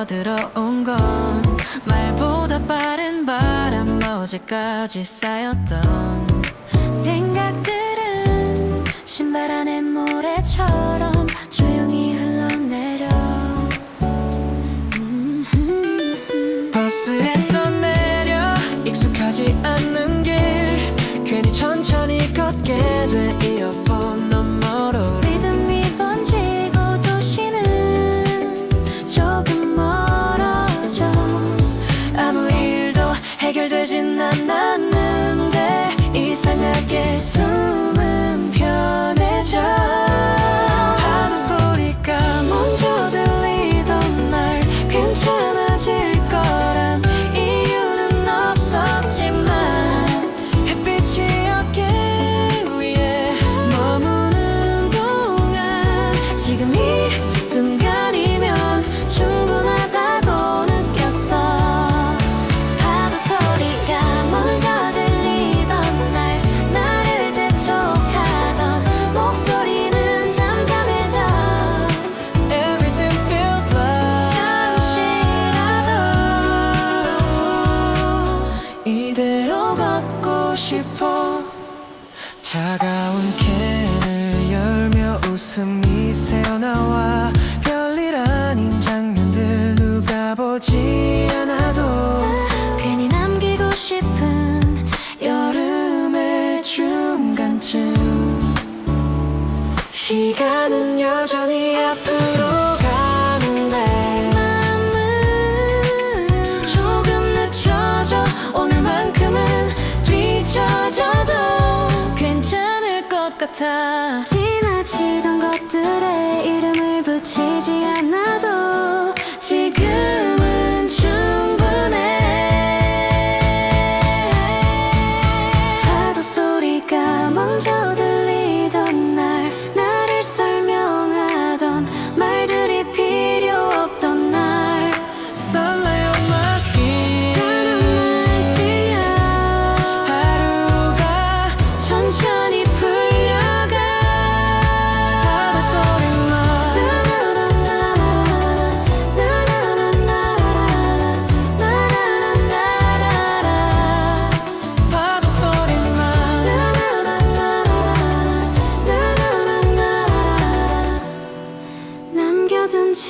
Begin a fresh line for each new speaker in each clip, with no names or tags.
들어온 건 말보다 빠른 바람 어제까지 쌓였던 생각들은 신발 안에 모래처럼 조용히 흘러내려. 버스에서 내려 익숙하지 않는 길 괜히 천천히 걷게 돼. 이어폰 너머로 리듬이 번지고 도시는 조금 멀어져. 아무 일도 해결되진 않았는데 이상하게 숨은 편해져. 파도 소리가 먼저 들리던 날 괜찮아질 거란 이유는 없었지만 햇빛이 어깨 위에 머무는 동안 지금 이 순간이면 충분하다고 느꼈어. 파도 소리가 먼저 들리던 날 나를 재촉하던 목소리는 잠잠해져. Everything feels like 잠시라도 이대로 걷고 싶어. 차가운 캔을 열며 웃음이 새어나와 별일 아닌 장면들 누가 보지 않아도 괜히 남기고 싶은 여름의 중간쯤. 시간은 여전히 앞으로 가는데 마음은 조금 늦춰져. 오늘만큼은 뒤쳐져도 괜찮을 것 같아. 지나치던 것들에 이름을 붙이지 않아도 지금은 충분해. 파도 소리가 먼저 들리던 날 나를 설명하던 말들이 필요 없던 날 Sunlight on my skin 단어만 실려 하루가 천천히 풀려가. 파도 소리만 파도 소리만 남겨둔 채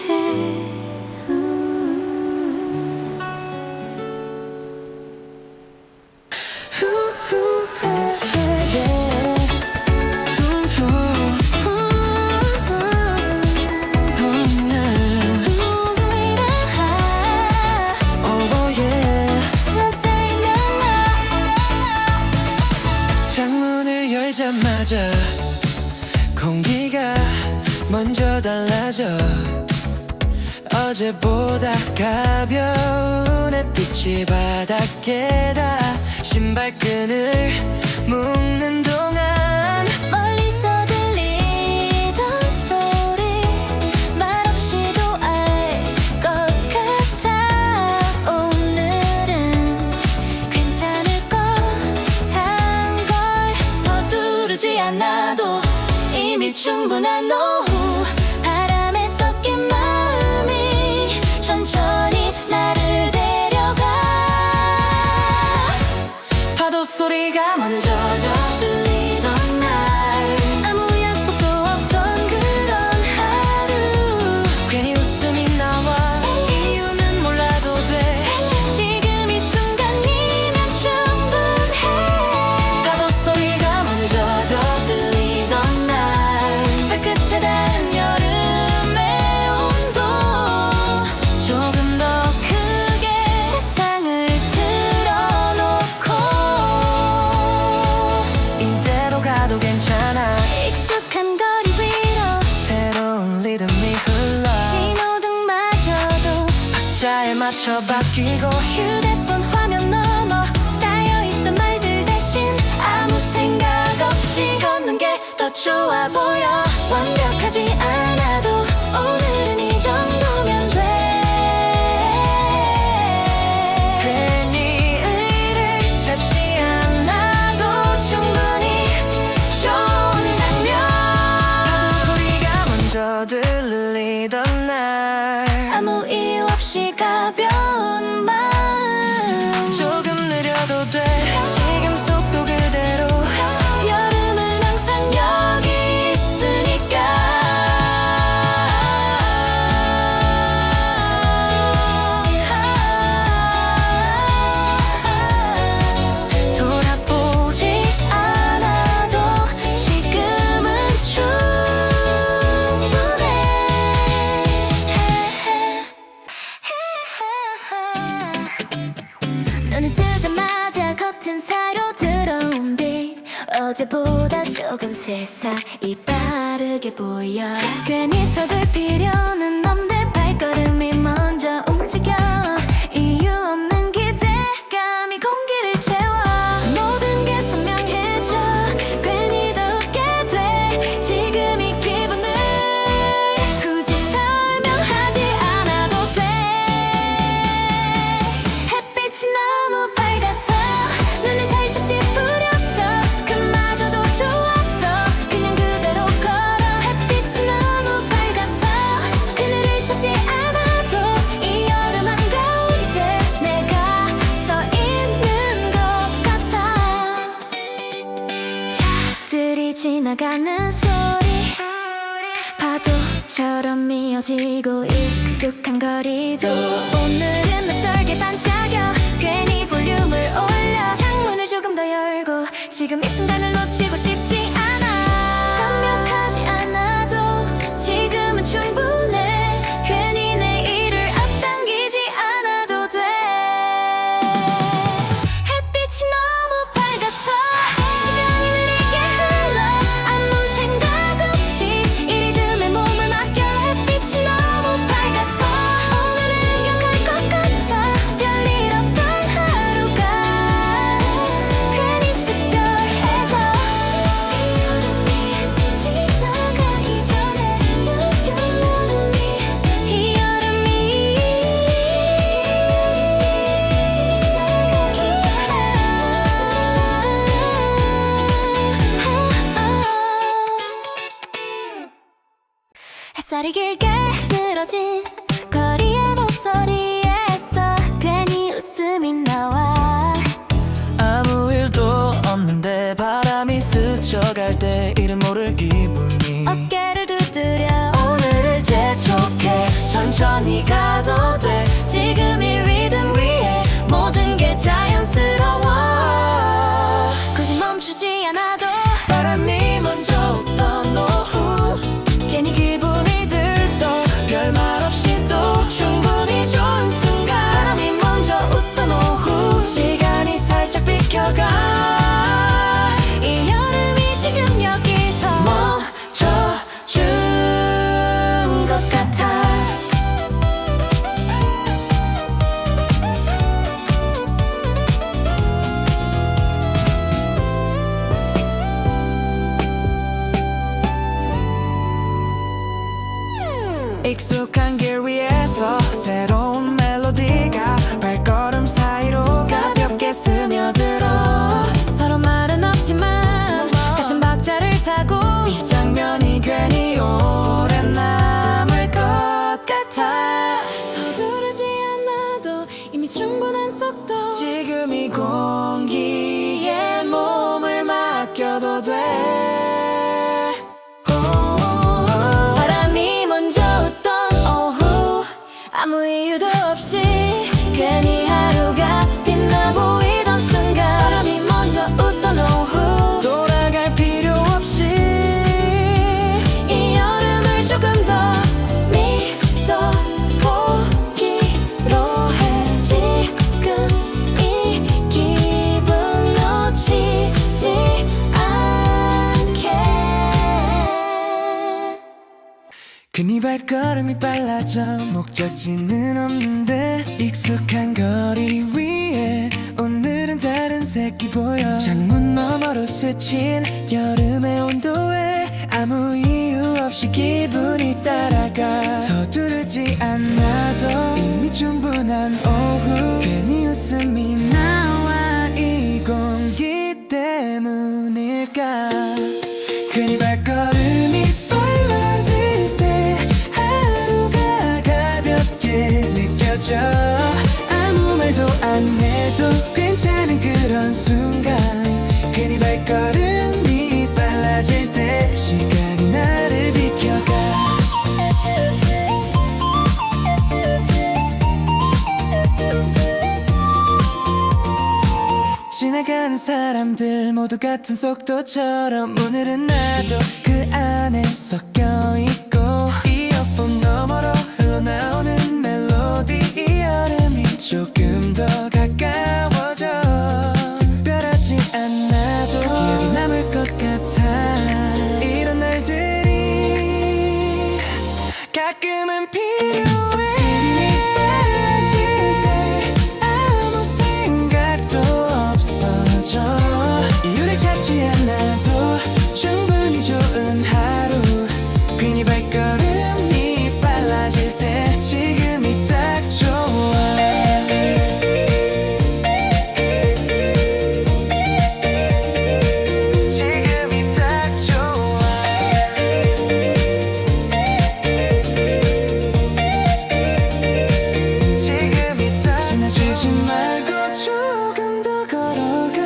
창문을 열자마자 공기가 먼저 달라져. 어제보다 가벼운 햇빛이 바닥에 닿아 신발끈을 묶는 동안 멀리서 들리던 소리 말없이도 알 것 같아. 오늘은 괜찮을 거한 걸 서두르지 않아도 이미 충분한 오후. 바람에 섞인 마음이 천천히 나를 데려가. 파도 소리가 먼저 들리던 날 아무 약속도 없던 그런 하루 괜히 웃음이 나와. 이유는 몰라도 돼. 지금 이 순간이면 충분해. 파도 소리가 먼저 들리던 날 발끝에 닿은 여름의 온도 조금 더 크게 세상을 틀어놓고 이대로 가도 괜찮아. 익숙한 거리 위로 새로운 리듬이 흘러 신호등마저도 박자에 맞춰 바뀌고 휴대폰 화면 너머 쌓여있던 말들 대신 아무 생각 없이 걷는 게 더 좋아 보여. 완벽하지 않아도 오늘은 이 정도면 돼. 괜히 의의를 찾지 않아도 충분히 좋은 장면. 파도 소리가 먼저 들리던 날 아무 이유 없이
돼.
지금 속도 그대로 여름은 항상 여기 있으니까. 돌아보지 않아도 지금은 충분해. 눈을 뜨자마자 커튼 사이로 들어온 빛, 어제보다 조금 세상이 빠르게 보여. 괜히 서둘 필요는 없는데 발걸음이 먼저 움직여. 이유 없는 기대감이 공기를 채워. 모든 게 선명해져. 괜히 더 웃게 돼. 지금 이 기분을 굳이 설명하지 않아도 돼. 햇빛이 너무 밝아서 눈을 살짝 찌푸렸어. 그마저도 좋았어. 그냥 그대로 걸어. 햇빛이 너무 밝아서 그늘을 찾지 않아도 이 여름 한가운데 내가 서 있는 것 같아. 차들이 지나가는 소리, 파도처럼 이어지고 익숙한 거리도 오늘은 낯설게 반짝여. 괜히 볼륨을 올려. 창문을 조금 더 열고 지금 이 순간을 놓치고 싶지 않아. 완벽하지 않아도 지금은 충분해. 괜히 내일을 앞당기지 않아도 돼. 햇빛이 너무 밝아서 시간이 느리게 흘러. 아무 생각 없이 이 리듬에 몸을 맡겨. 햇빛이 너무 밝아서 오늘은 기억할 것 같아. 별일 없던 하루가 괜히 특별해져. 이 여름이 지나가기 전에 이 여름이 지나가기 전에. 햇살이 길게 늘어진 거리의 목소리에서 괜히 웃음이 나와.
아무 일도 없는데 바람이 스쳐갈 때 이름 모를 기분이.
어깨를 두드려 오늘을 재촉해. 천천히 가도 돼. 지금 이 리듬 위에 모든 게 자연스러워. 굳이 멈추지 않아도
바람이 먼저 웃던 오후,
괜히 기분이 들떠.
별말 없이 또
충분히 좋은 순간. 바람이 먼저 웃던 오후, 시간이 살짝 비켜가. 이 여름이 지금 여기서 멈춰준 것 같아.
익숙한 길 위에서 새로운 멜로디가 발걸음 사이로
가볍게 스며들어. 서로 말은 없지만 같은 박자를 타고 이 장면이 괜히 오래 남을 것 같아. 서두르지 않아도 이미 충분한 속도.
지금 이 공기에 몸을 맡겨도 돼.
바람이 먼저 웃던 오후, 아무 이유도 없이 괜히 하루가 빛나 보이던 순간. 바람이 먼저 웃던 오후,
돌아갈 필요 없이
이 여름을 조금 더 믿어보기로 해. 지금 이 기분 놓치지 않게.
괜히 발걸음이 빨라져. 목적지는 없는데 익숙한 거리 위에 오늘은 다른 색이 보여. 창문 너머로 스친 여름의 온도에 아무 이유 없이 기분이 따라가. 서두르지 않아도 이미 충분한 오후, 괜히 웃음이 나와. 이 공기 때문일까. 괜히 발걸음이 빨라질 때 하루가 가볍게 느껴져. 아무 말도 안 해도 괜찮은 그런 지나가는 사람들 모두 같은 속도처럼 오늘은 나도 그 안에 섞여있고 이어폰 너머로 흘러나오는 멜로디 이 여름이 조금 더 가까워져 특별하지 않아도 기억이 남을 것 같아 이런 날들이 가끔은 필요해 힘이 빠질 때 아무 생각도 없어져 이유를 찾지 않아도 충분히 좋은 하루 괜히 발걸음이 빨라질 때 지금이 딱 좋아 지금이 딱 좋아 지금이 딱 지나치지 말고 조금 더 걸어가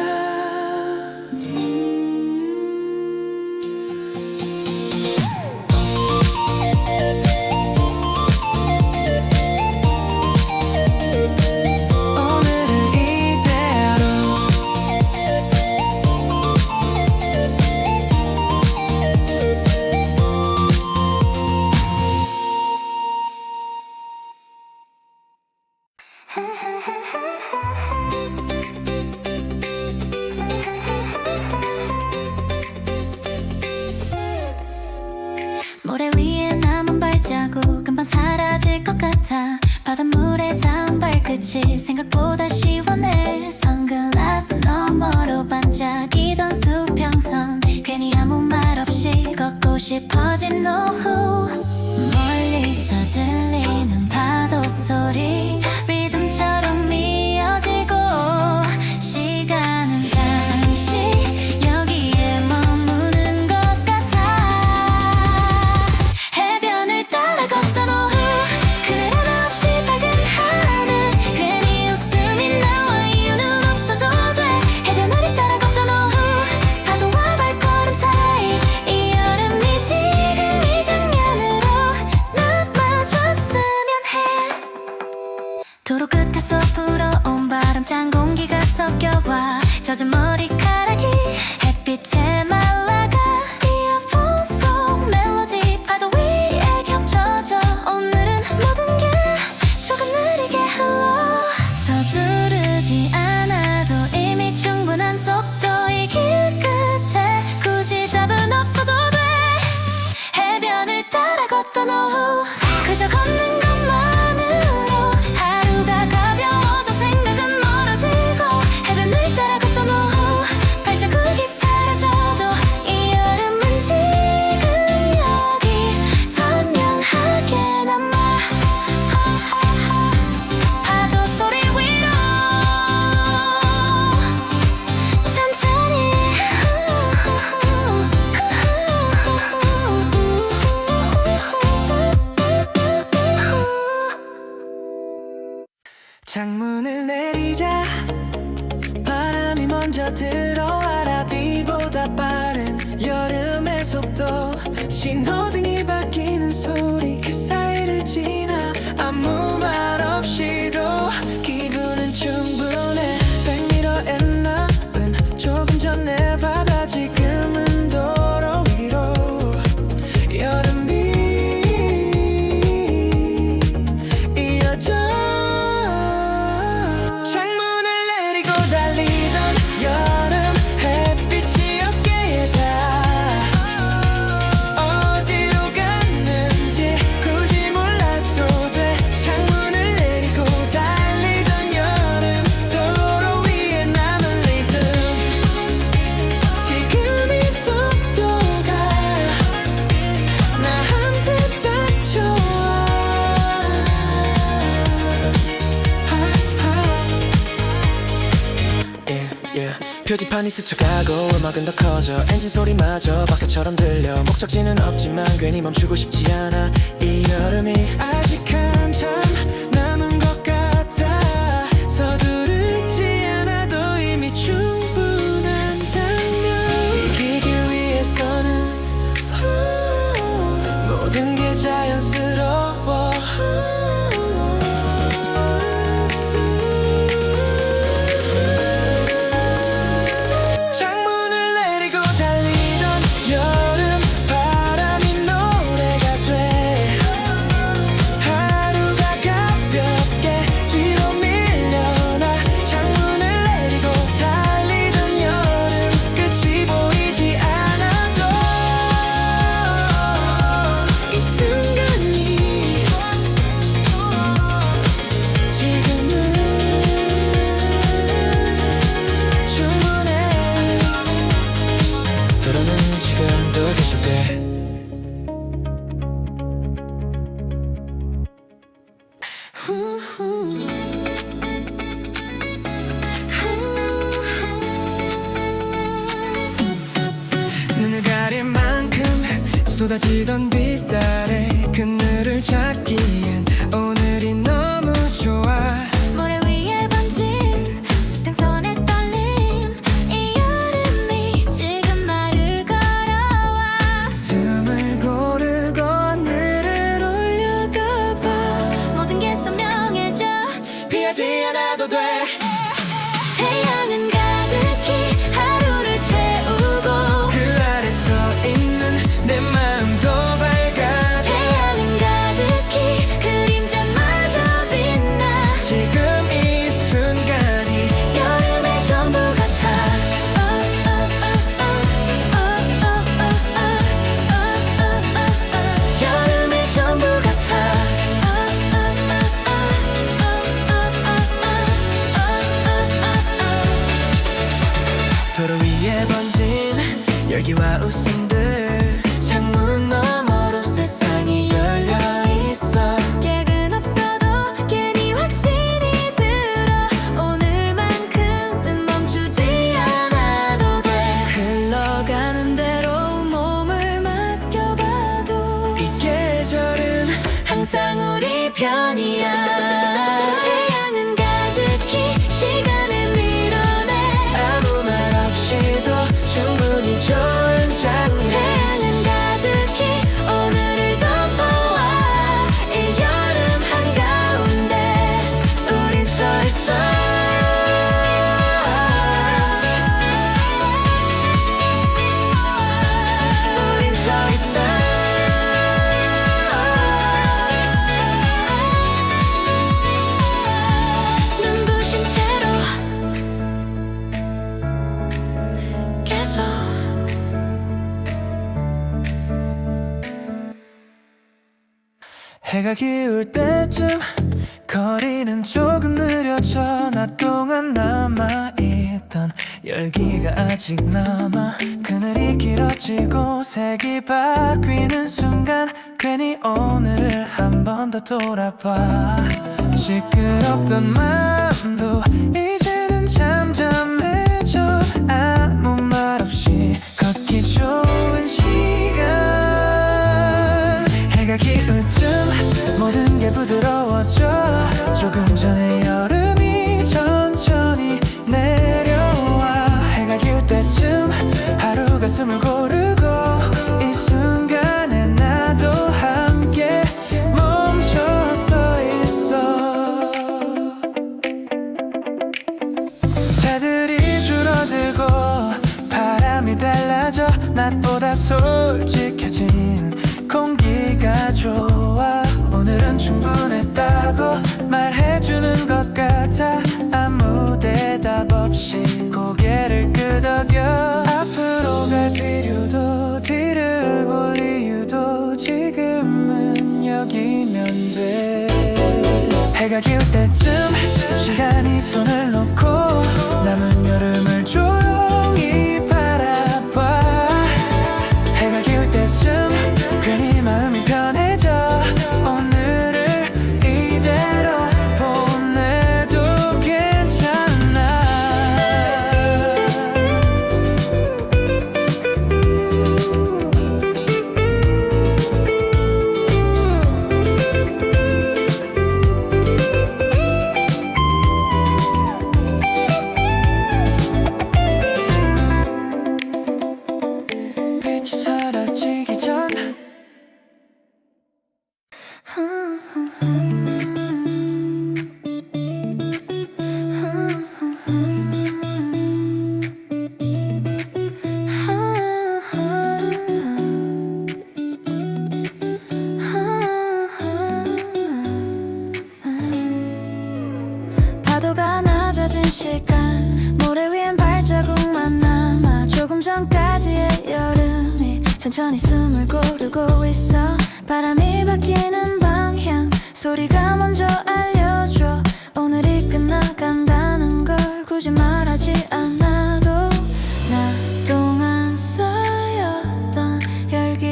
오늘은 이대로
모래 위에 남은 발자국 금방 사라질 것 같아 바닷물에 닿은 발끝이 생각보다 시원해 선글라스 너머로 반짝이던 수평선 괜히 아무 말 없이 걷고 싶어진 오후 멀리서 들리는 파도 소리 리듬처럼 이어지고 시간은 잠시 여기에 머무는 것 같아 해변을 따라 걷던 오후 그늘 하나 없이 밝은 하늘 괜히 웃음이 나와 이유는 없어도 돼 해변 아래 따라 걷던 오후 파도와 발걸음 사이 이 여름이 지금 이 장면으로 남아줬으면 해 도로 끝에서 불어온 바람 짠 공기가 섞여와 젖은 머리카락이 햇빛에 말라가 이어폰 속 멜로디 파도 위에 겹쳐져 오늘은 모든 게 조금 느리게 흘러 서두르지 않아도 이미 충분한 속도 이 길 끝에 굳이 답은 없어도 돼 해변을 따라 걷던 오후 그저 걷는 것만으로 하루가 가벼워져 생각은 멀어지고 해변을 따라 걷던 오후 발자국이 사라져도 이 여름은 지금 여기 선명하게 남아 파도 소리 위로 천천히
창문을 내리자 바람이 먼저 들어와라 뒤보다 빠른 여름의 속도 신호등이 바뀌는 소리 그 사이를 지나 아무 말 없이도 기분은 충분해 100m의 나은 조금 전에 바다 지금은 도로 위로 여름이 이어져 창문을 내리고 달리던 여름 햇빛이 어깨에 닿아 어디로 갔는지 굳이 몰라도 돼 창문을 내리고 달리던 여름 도로 위에 남은 리듬 지금 이 속도가 나한테 딱 좋아 표지판이 스쳐가고 음악은 더 커져 엔진 소리마저 박자처럼 들려 목적지는 없지만 괜히 멈추고 싶지 않아 이 여름이 아직 한참 남은 것 같아 서두르지 않아도 이미 충분한 장면 이기기 위해서는 모든 게 자연스러워 돼. 눈을 가릴 만큼 쏟아지던 빛 아래 그늘을 찾기엔 오늘이 너무 좋아.
모래 위에 번진 수평선의 떨림 이 여름이 지금 나를 걸어와.
숨을 고르고 하늘을 올려다봐.
모든 게 선명해져
피하지 않아도 돼.
태양은 가득히 하루를 채우고
그 아래 서 있는 내 마음도 밝아.
태양은 가득히 그림자마저 빛나.
지금 이 순간이
여름의 전부 같아. 여름의 전부 같아.
도로 위에 번진 열기와 웃음들 창문 너머로 세상이 열려있어.
계획은 없어도 괜히 확신이 들어. 오늘만큼은 멈추지 않아도 돼. 흘러가는 대로 몸을 맡겨봐도
이 계절은
항상 우리 편이야. 태양은 가득히 시간을 밀어내.
아무 말 없이도 충분히 좋은 장면.
태양은 가득히 오늘을 덮어와. 이 여름 한가운데 우린 서 있어. 우린 서 있어. 눈부신 채로 계속
해가 기울 때쯤 거리는 조금 느려져. 낮 동안 남아있던 열기가 아직 남아. 그늘이 길어지고 색이 바뀌는 순간 괜히 오늘을 한 번 더 돌아봐. 시끄럽던 마음도 이제는 잠잠해져. 아무 말 없이 걷기 좋은 시간. 해가 기울 쯤 모든 게 부드러워져. 조금 전에 여름이 천천히 내려와. 해가 기울 때쯤 하루가 숨을 고르고 이 순간에 나도 함께 멈춰서 있어. 차들이 줄어들고 바람이 달라져. 낮보다 솔직해진 공기가 좋아. 오늘은 충분했다고 말해주는 것 같아. 아무 대답 없이 고개를 끄덕여. 앞으로 갈 필요도 뒤를 볼 이유도 지금은 여기면 돼. 해가 기울 때쯤 시간이 손을 놓고 남은 여름을 조용히 바라봐. 해가 기울 때쯤 괜히 마음이 편해져. 오늘을 이대로 보내도 괜찮아. 빛이 사라지기 전
파도가 낮아진 시간 모래 위엔 발자국만 남아. 조금 전까지의 여름이 천천히 숨을 고르고 있어. 바람이 바뀌는 방향 소리가 먼저 알려줘. 오늘이 끝나간다는 걸 굳이 말하지 않아도 낮 동안 쌓였던 열기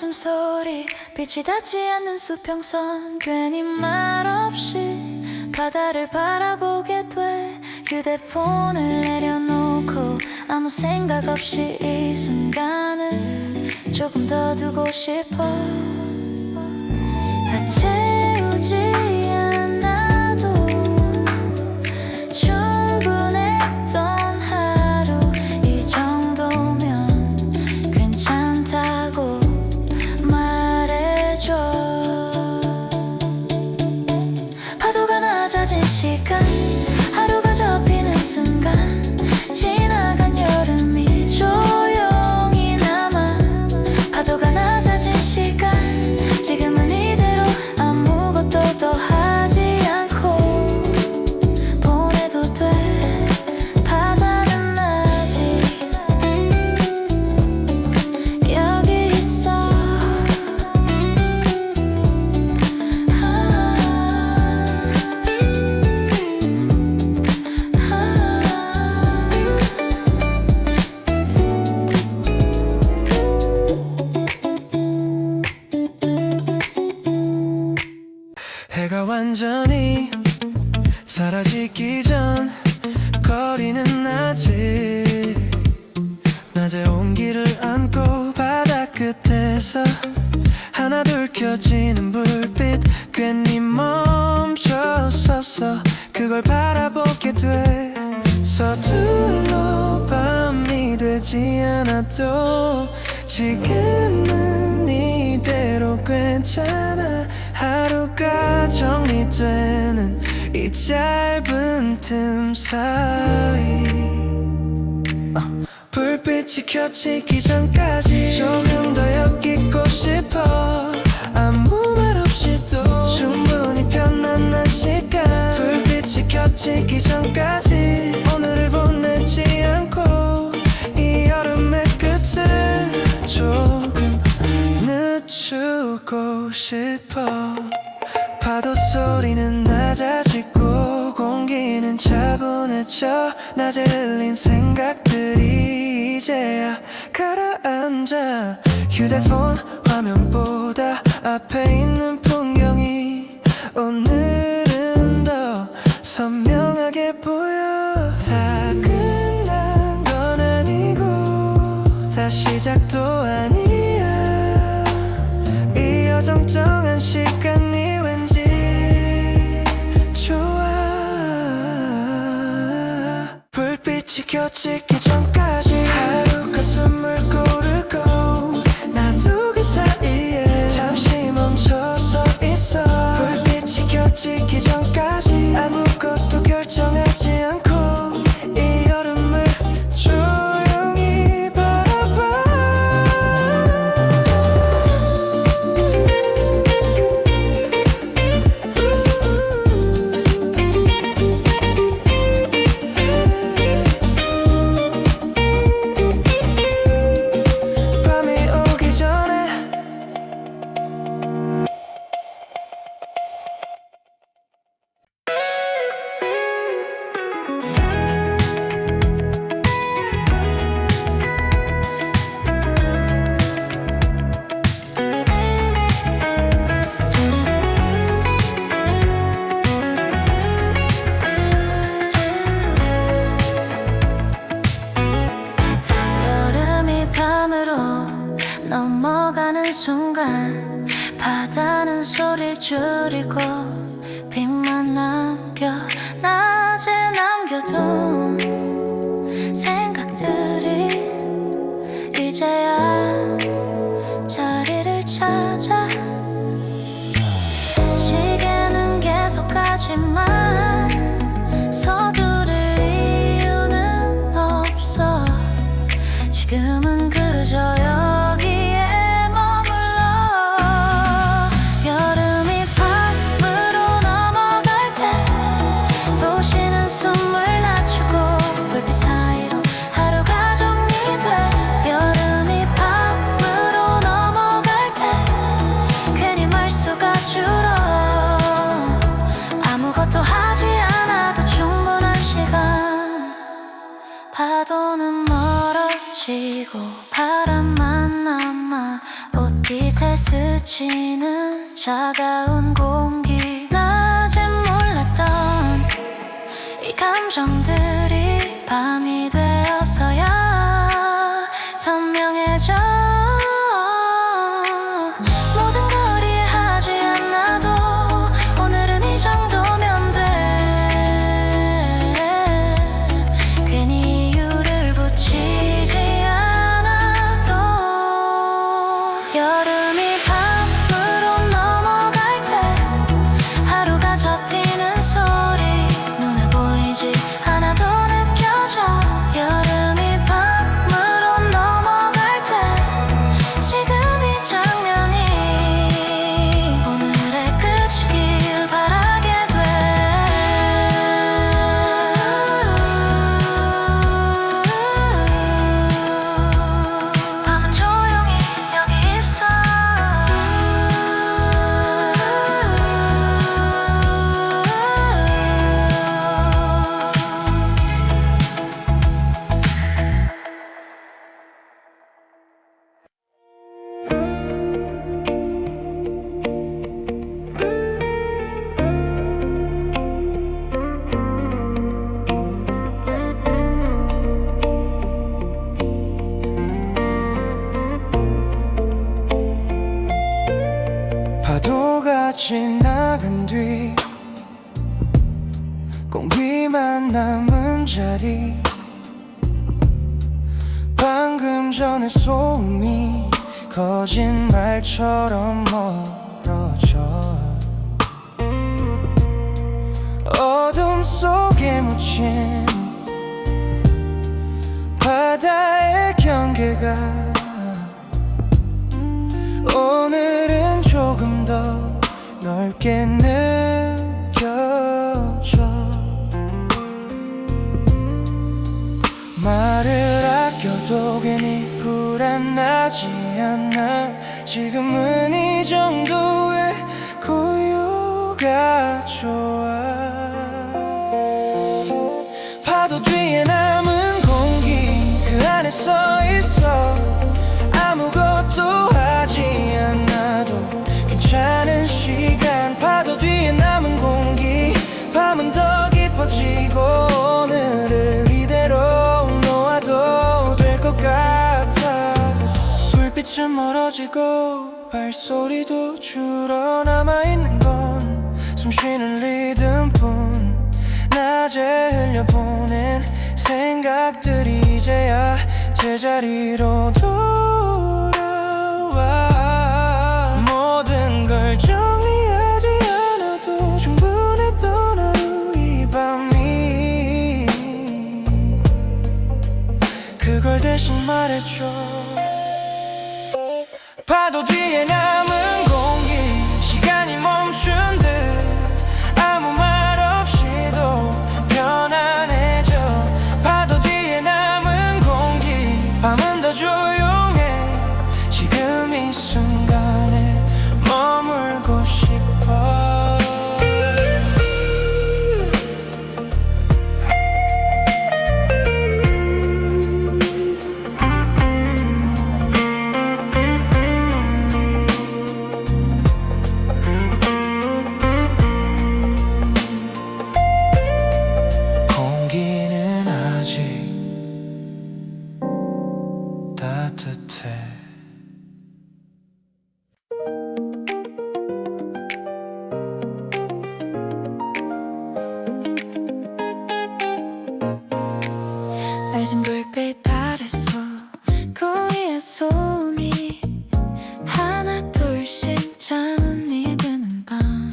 웃음소리 빛이 닿지 않는 수평선 괜히 말없이 바다를 바라보게 돼 휴대폰을 내려놓고 아무 생각 없이 이 순간을 조금 더 두고 싶어 다 채우지 않아도 충분했던 하루 이 정도면 괜찮다고 말해줘 파도가 낮아진 시간 하루가 접히는 순간 지나간 여름이 조용히 남아 파도가 낮아진 시간 지금은 이대로 아무것도 더 하지 않고 보내도 돼 바다는 아직 여기 있어
해가 완전히 사라지기 전 거리는 아직 낮에 온기를 안고 바다 끝에서 하나둘 켜지는 불빛 괜히 멈춰섰어 그걸 바라보게 돼 서둘러 밤이 되지 않아도 지금은 이대로 괜찮아 하루가 정리되는 이 짧은 틈 사이 불빛이 켜지기 전까지 조금 더 여기 있고 싶어 아무 말 없이도 충분히 편안한 시간 불빛이 켜지기 전까지 오늘을 보내지 않고 이 여름의 끝을 조금 늦추고 싶어 파도 소리는 낮아지고 공기는 차분해져 낮에 흘린 생각들이 이제야 가라앉아 휴대폰 화면보다 앞에 있는 풍경이 오늘은 더 선명하게 보여 다 끝난 건 아니고 다 시작도 아니야 이 어정쩡한 시간이 왠지 좋아 불빛이 켜지기 전까지 하루가 숨을 고르고 나도 그 사이에 잠시 멈춰서 있어 불빛이 켜지기 전까지 아무것도 결정하지 않고 이 여름을 조용히 바라봐 밤이 오기 전에
여름이 밤으로 넘어가는 순간 바다는 소리를 줄이고 빛만 남겨 낮에 남겨둔 생각들이 이제야 자리를 찾아 시계는 계속 가지만 서두를 이유는 없어 지금은 그저 여기에 머물러 여름이 밤으로 넘어갈 때 도시는 숨을 낮추고 스치는 차가운 공기 낮엔 몰랐던 이 감정들이 밤이 되어서야 선명해져 모든 걸 이해하지 않아도 오늘은 이 정도면 돼 괜히 이유를 붙이지 않아도 여름이 밤으로 넘어갈 때 하루가 접히는 소리 눈에 보이지 않아도 느껴져 여름이 밤으로 넘어갈 때 지금 이 장면이 오늘의 끝이길 바라게 돼 밤은 조용히 여기 있어
파도가 지나간 뒤 공기만 남은 자리 방금 전에 소음이 거짓말처럼 멀어져 어둠 속에 묻힌 바다의 경계가 오늘은 조금 더 넓게 느껴져 말을 아껴도 괜히 불안하지 않아 지금은 이 정도의 고요가 좋아 파도 뒤에 남은 공기 그 안에 서 있어 아무것도 하지 않아도 괜찮은 시간 파도 뒤에 남은 공기 밤은 더 깊어지고 오늘을 이대로 놓아도 될 것 같아 불빛은 멀어지고 발소리도 줄어 남아있는 건 숨쉬는 리듬뿐 낮에 흘려보낸 생각들이 이제야 제자리로 돌아와 모든 걸 정리하지 않아도 충분했던 하루 이 밤이 그걸 대신 말해줘 파도 뒤에 남은 공기 시간이 멈춘 듯 아무 말 없이도 편안해져 파도 뒤에 남은 공기 밤은 더 조용해 지금 이 순간에 머물고 싶어 공기는 아직 따뜻해
낮은 불빛 아래서 그 위에 소음이 하나 둘씩 잠이 드는 밤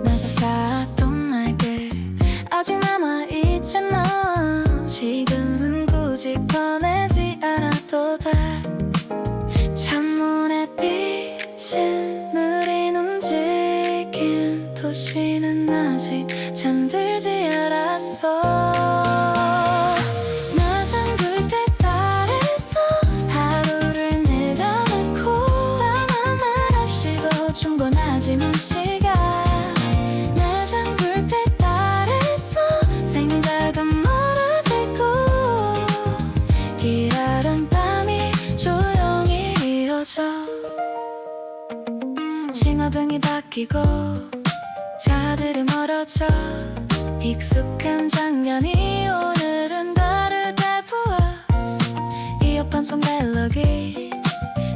낮에 쌓았던 날들 아직 남아있지만 지금은 굳이 꺼내지 않아도 돼 창문에 비친 느린 움직임 도시는 아직 잠들지 않았어 난 신호등이 바뀌고 차들이 멀어져 익숙한 장면이 오늘은 다르게 보아 이어폰 속 멜로디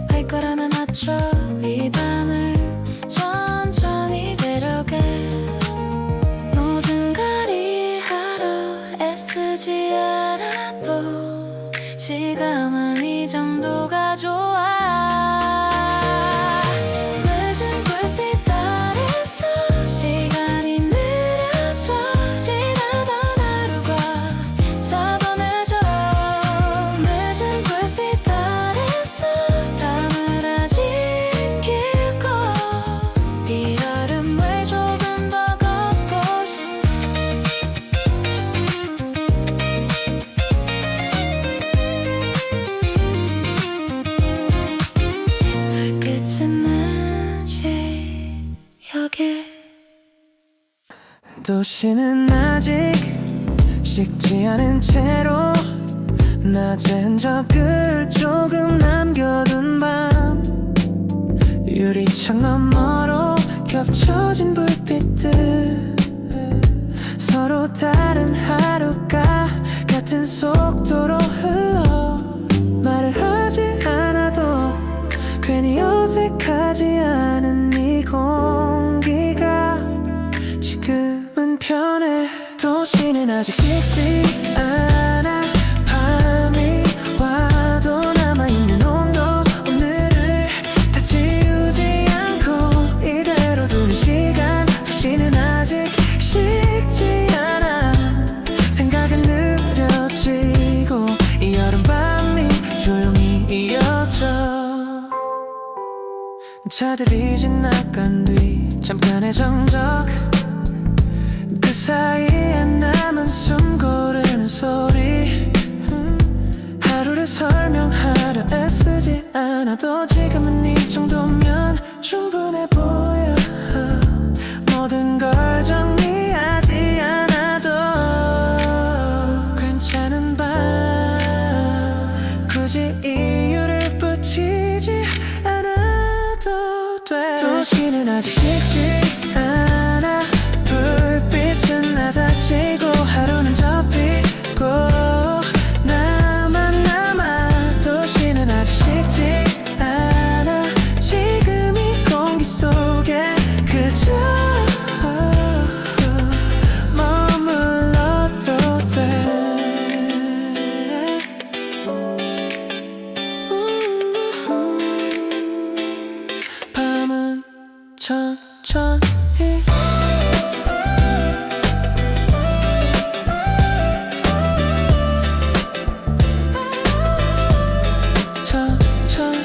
발걸음에 맞춰 이 밤을 천천히 데려가 모든 걸 이해하러 애쓰지 않아도 지금은 이 정도가 좋아 늦은 불빛 아래서 시간이 느려져 지나던 하루가 잡아내줘 늦은 불빛 아래서 밤을 아직 깊고 이 여름을 조금 더 걷고 싶어 끝은 아직 여기
도시는 아직 식지 않은 채로 낮의 흔적을 조금 남겨둔 밤 유리창 너머로 겹쳐진 불빛들 서로 다른 하루가 같은 속도로 흘러 말을 하지 않아도 괜히 어색하지 않은 이 공기가 지금은 편해 도시는 아직 식지 않아 밤이 와도 남아있는 온도 오늘을 다 지우지 않고 이대로 두는 시간 도시는 아직 식지 않아 생각은 느려지고 이 여름밤이 조용히 이어져 차들이 지나간 뒤 잠깐의 정적 그 사이에 남은 숨 고르는 소리 하루를 설명하려 애쓰지 않아도 지금은 이 정도면 충분해 보여 모든 걸 정리하지 않아도 괜찮은 밤 굳이 이유를 붙이지 않아도 돼 도시는 아직 식지 않아 불빛은 낮아지고 하루는 접히고 나만 남아 도시는 아직 식지 않아 지금 이 공기 속에 그저 머물러도 돼 밤은 천천히 천천히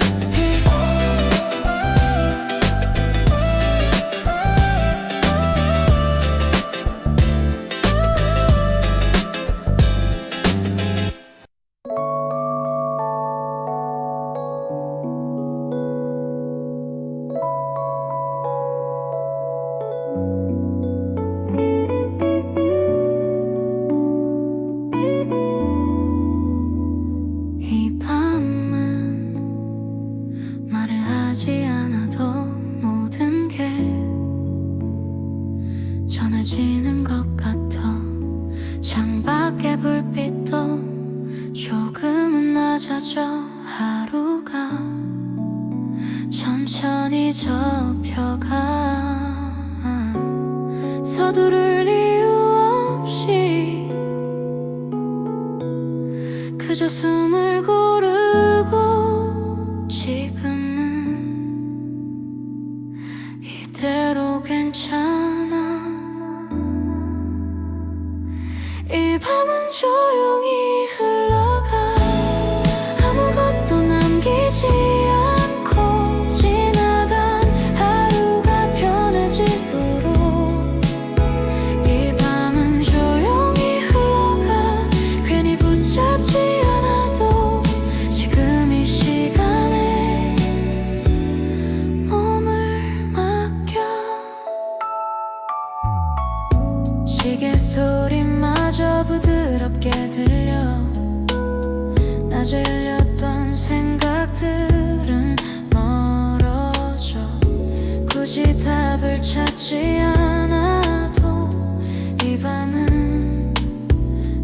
이 밤은 말을 하지 않아도 모든 게 전해지는 것 같아 창밖의 불빛도 조금은 낮아져 하루가 천천히 접혀가 서두를 이유 없이 그저 숨을 고르고 지금은 이대로 괜찮아 이 밤은 조용히 흘러가 아무것도 남기지 않고 지나간 하루가 편해지도록 이 밤은 조용히 흘러가 괜히 붙잡지 않아도 지금 이 시간에 몸을 맡겨 시계 소리마저 부드럽게 답을 찾지 않아도 이 밤은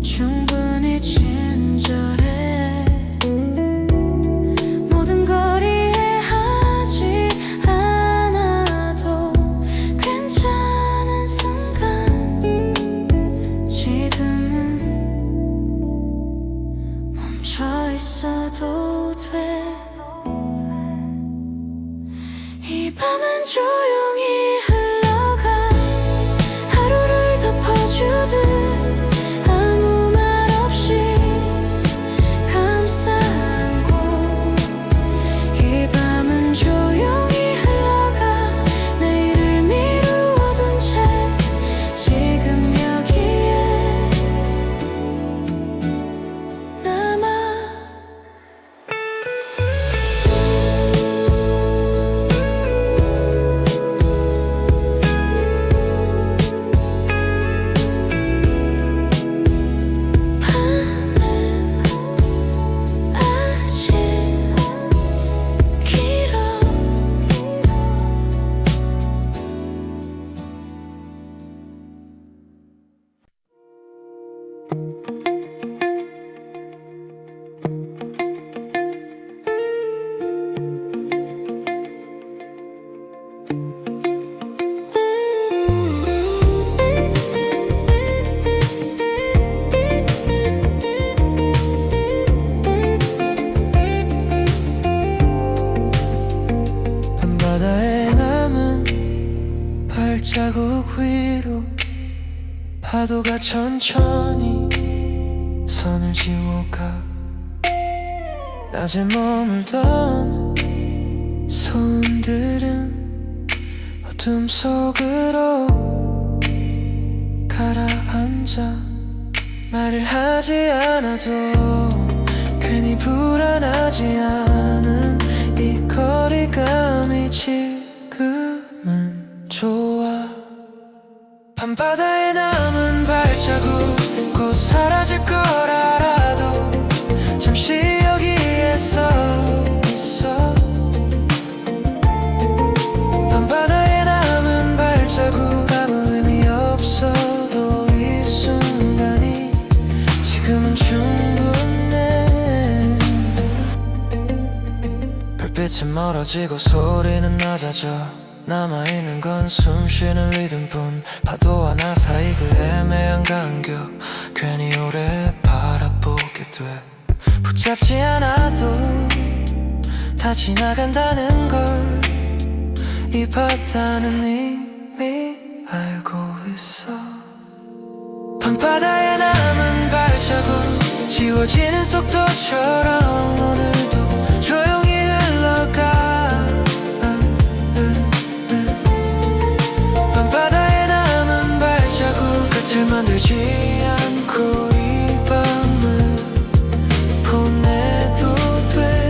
충분히 친절해. 모든 걸 이해하지 않아도 괜찮은 순간, 지금은 멈춰 있어도 돼. 이 밤은 조용히 흘러가, 하루를 덮어주듯 아무 말 없이 감싸 안고. 이 밤은 조용히 흘러가, 내일을 미루어둔 채 지금 여기에 남아. 밤은 아직 길어.
밤바다에 남은 발자국 위로 파도가 천천히 선을 지워가. 낮에 머물던 소음들은 어둠 속으로 가라앉아. 말을 하지 않아도 괜히 불안하지 않은 이 거리감이 지금은 좋아. 밤바다에 남은 발자국 곧 사라질 걸 알아도 잠시 여기에 서 있어. 밤바다에 남은 발자국 아무 의미 없어도 이 순간이 지금은 충분해. 불빛은 멀어지고 소리는 낮아져. 남아있는 건 숨쉬는 리듬뿐. 파도와 나 사이 그 애매한 간격, 괜히 오래 바라보게 돼. 붙잡지 않아도 다 지나간다는 걸 이 바다는 이미 알고 있어. 밤바다에 남은 발자국 지워지는 속도처럼 오늘도 조용히 흘러가. 밤바다에 남은 발자국 끝을 만들지 않고 이 밤을 보내도 돼.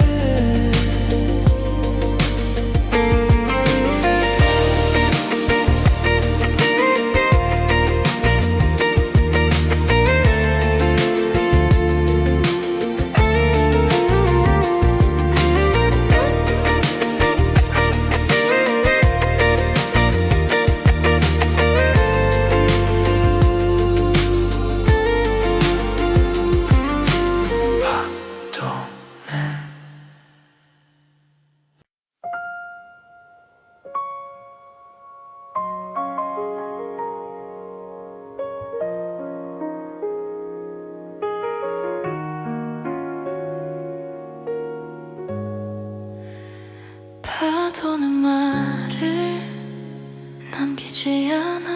파도는 말을 남기지 않아.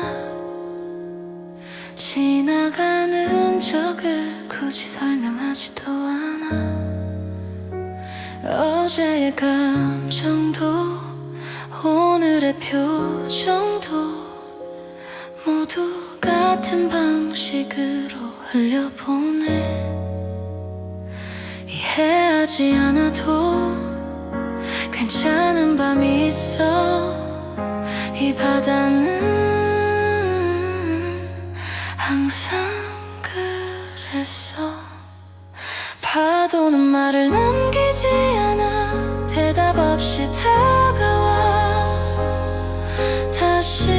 지나가는 적을 굳이 설명하지도 않아. 어제의 감정도 오늘의 표정도 모두 같은 방식으로 흘려보내. 이해하지 않아도 괜찮은 밤이 있어. 이 바다는 항상 그랬어. 파도는 말을 남기지 않아. 대답 없이 다가와. 다시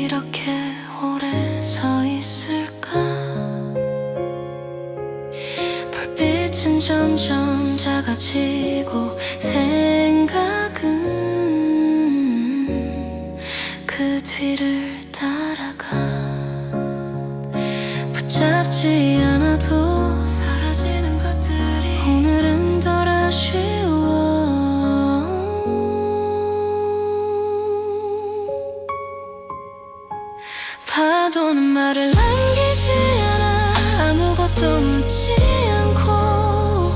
이렇게 오래 서 있을까? 불빛은 점점 작아지고 생각은 그 뒤를 따라가. 붙잡지 않아도 사라지는 것들이 오늘은 덜 아쉬워. 파도는 말을 남기지 않아. 아무것도 묻지 않고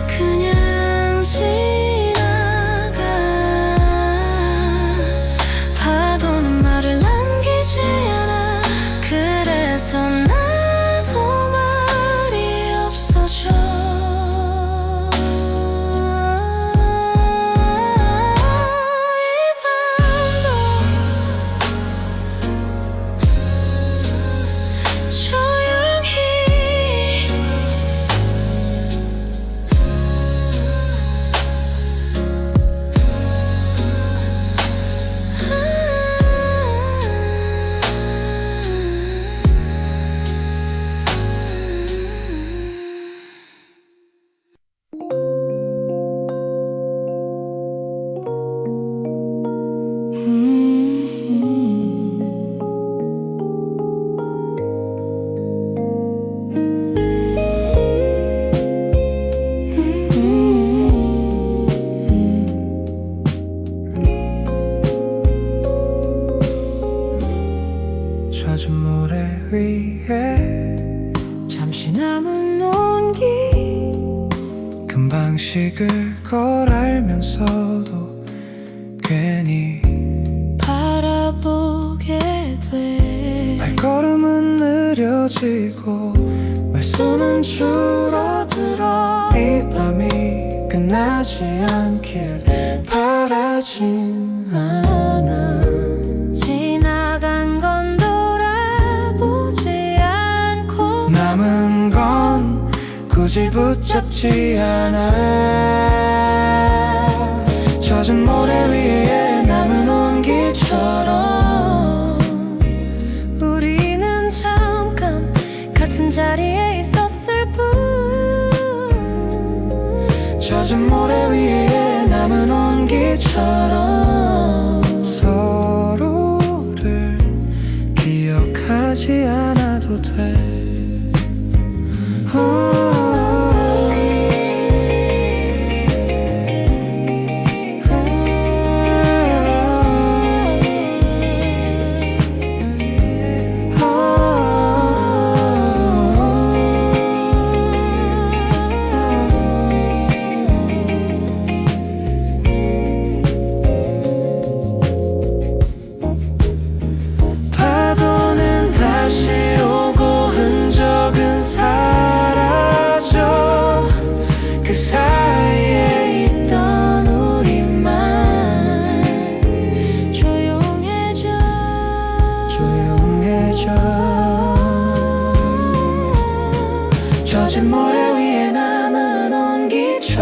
그냥 지나가. 파도는 말을 남기지 않아. 그래서 나도 말이 없어져.
젖은 모래 위에
잠시 남은 온기
금방 식을 걸 알면서도 괜히
바라보게 돼.
발걸음은 느려지고 말수는 줄어들어. 이 밤이 끝나지 않길 바라진 않아.
지나간 건 돌아보지 않고
남은 건 굳이 붙잡지 않아. 젖은 모래 위에 남은 온기처럼
우리는 잠깐 같은 자리에 있었을 뿐.
젖은 모래 위에 남은 온기처럼 서로를 기억하지 않아도 돼. 파도는 다시 오고 흔적은 사라져. 그 사이에 있던 우리만
조용해져.
젖은 모래 위에 남은 온기처럼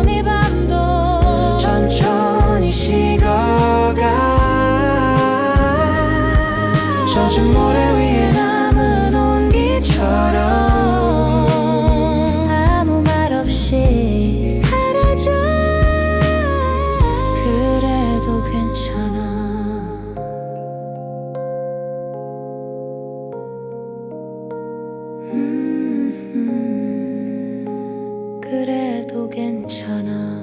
이 밤도
천천히 식어가. 젖은 모래 위에 남은 온기처럼
아무 말 없이 사라져. 그래도 괜찮아. 그래도 괜찮아.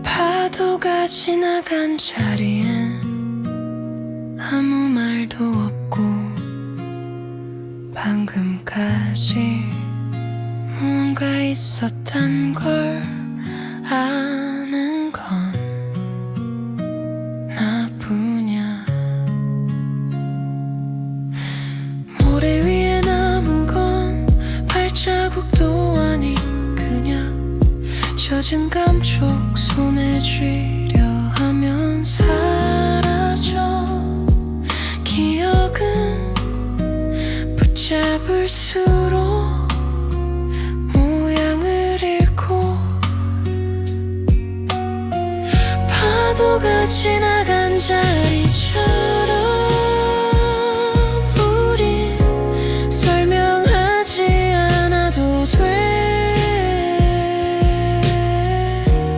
파도가 지나간 자리엔 아무 말도 없고 방금까지 뭔가 있었단 걸 아는 건 나뿐이야. 모래 위에 남은 건 발자국도 아닌 그냥 젖은 감촉 손에 쉬려 하면 사라져. 기억은 붙잡을수록 모양을 잃고, 파도가 지나간 자리처럼 우린 설명하지 않아도 돼.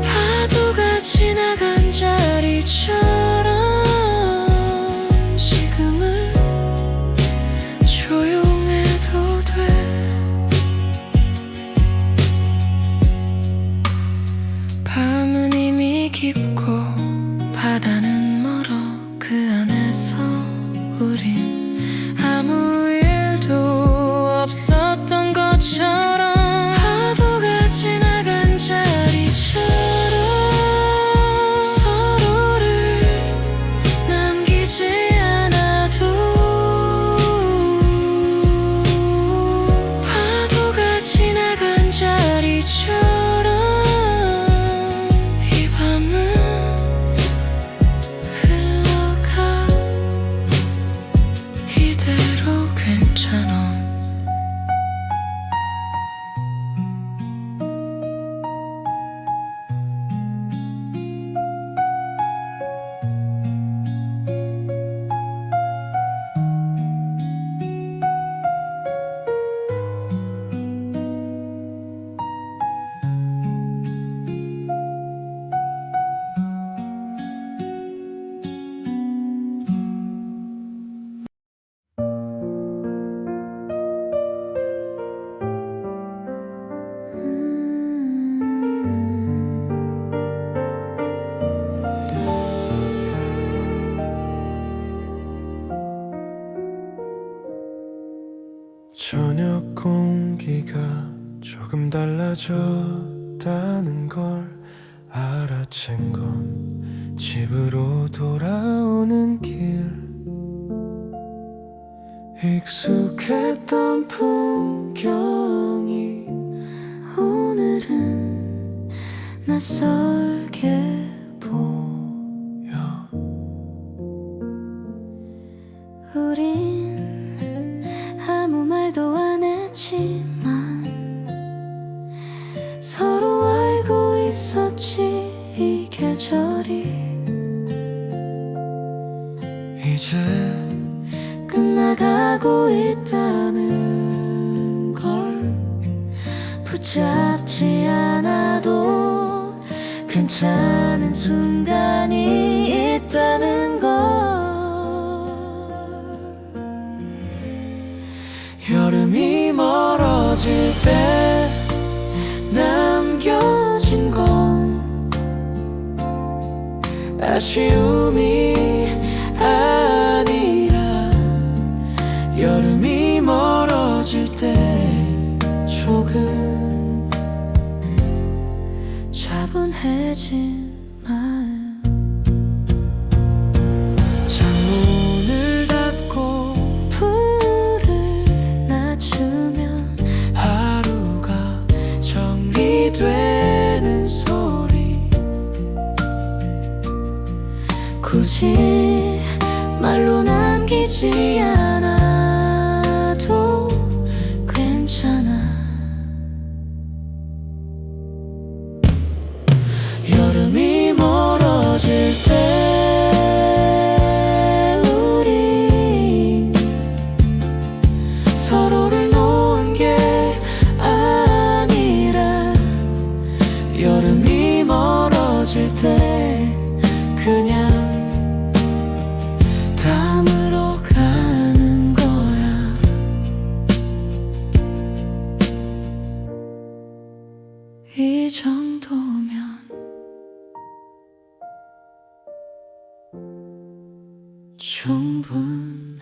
파도가 지나간 자리처럼 지금은 조용해도 돼. 밤은 이미 깊고 바다는 멀어. 그 안에서 우린 아무 일도 없었던 것처럼 파도가 지나간 자리처럼 서로를 남기지 않아도. 파도가 지나간 자리처럼 이 밤은 흘러가. 이대로 괜찮아.
저녁 공기가 조금 달라졌다는 걸 알아챈 건 집으로 돌아오는 길. 익숙했던 풍경이
오늘은 낯설게 보여. 우린 아무 말도 안 했지만 서로 알고 있었지. 이 계절이
이제
끝나가고 있다는 걸 붙잡지 않아도 괜찮은 순간이 있다는 걸.
여름이 멀어질 때 남겨진 건 아쉬움이 아니라 여름이 멀어질 때 조금
차분해진 마음.
창문을 닫고
불을 낮추면
하루가 정리되는 소리.
굳이 말로 남기지 않아도 괜찮아.
여름이 멀어질 때 우린 서로를 놓은 게 아니라 여름이 멀어질 때 그냥 다음으로 가는 거야.
이 정도면 충분해.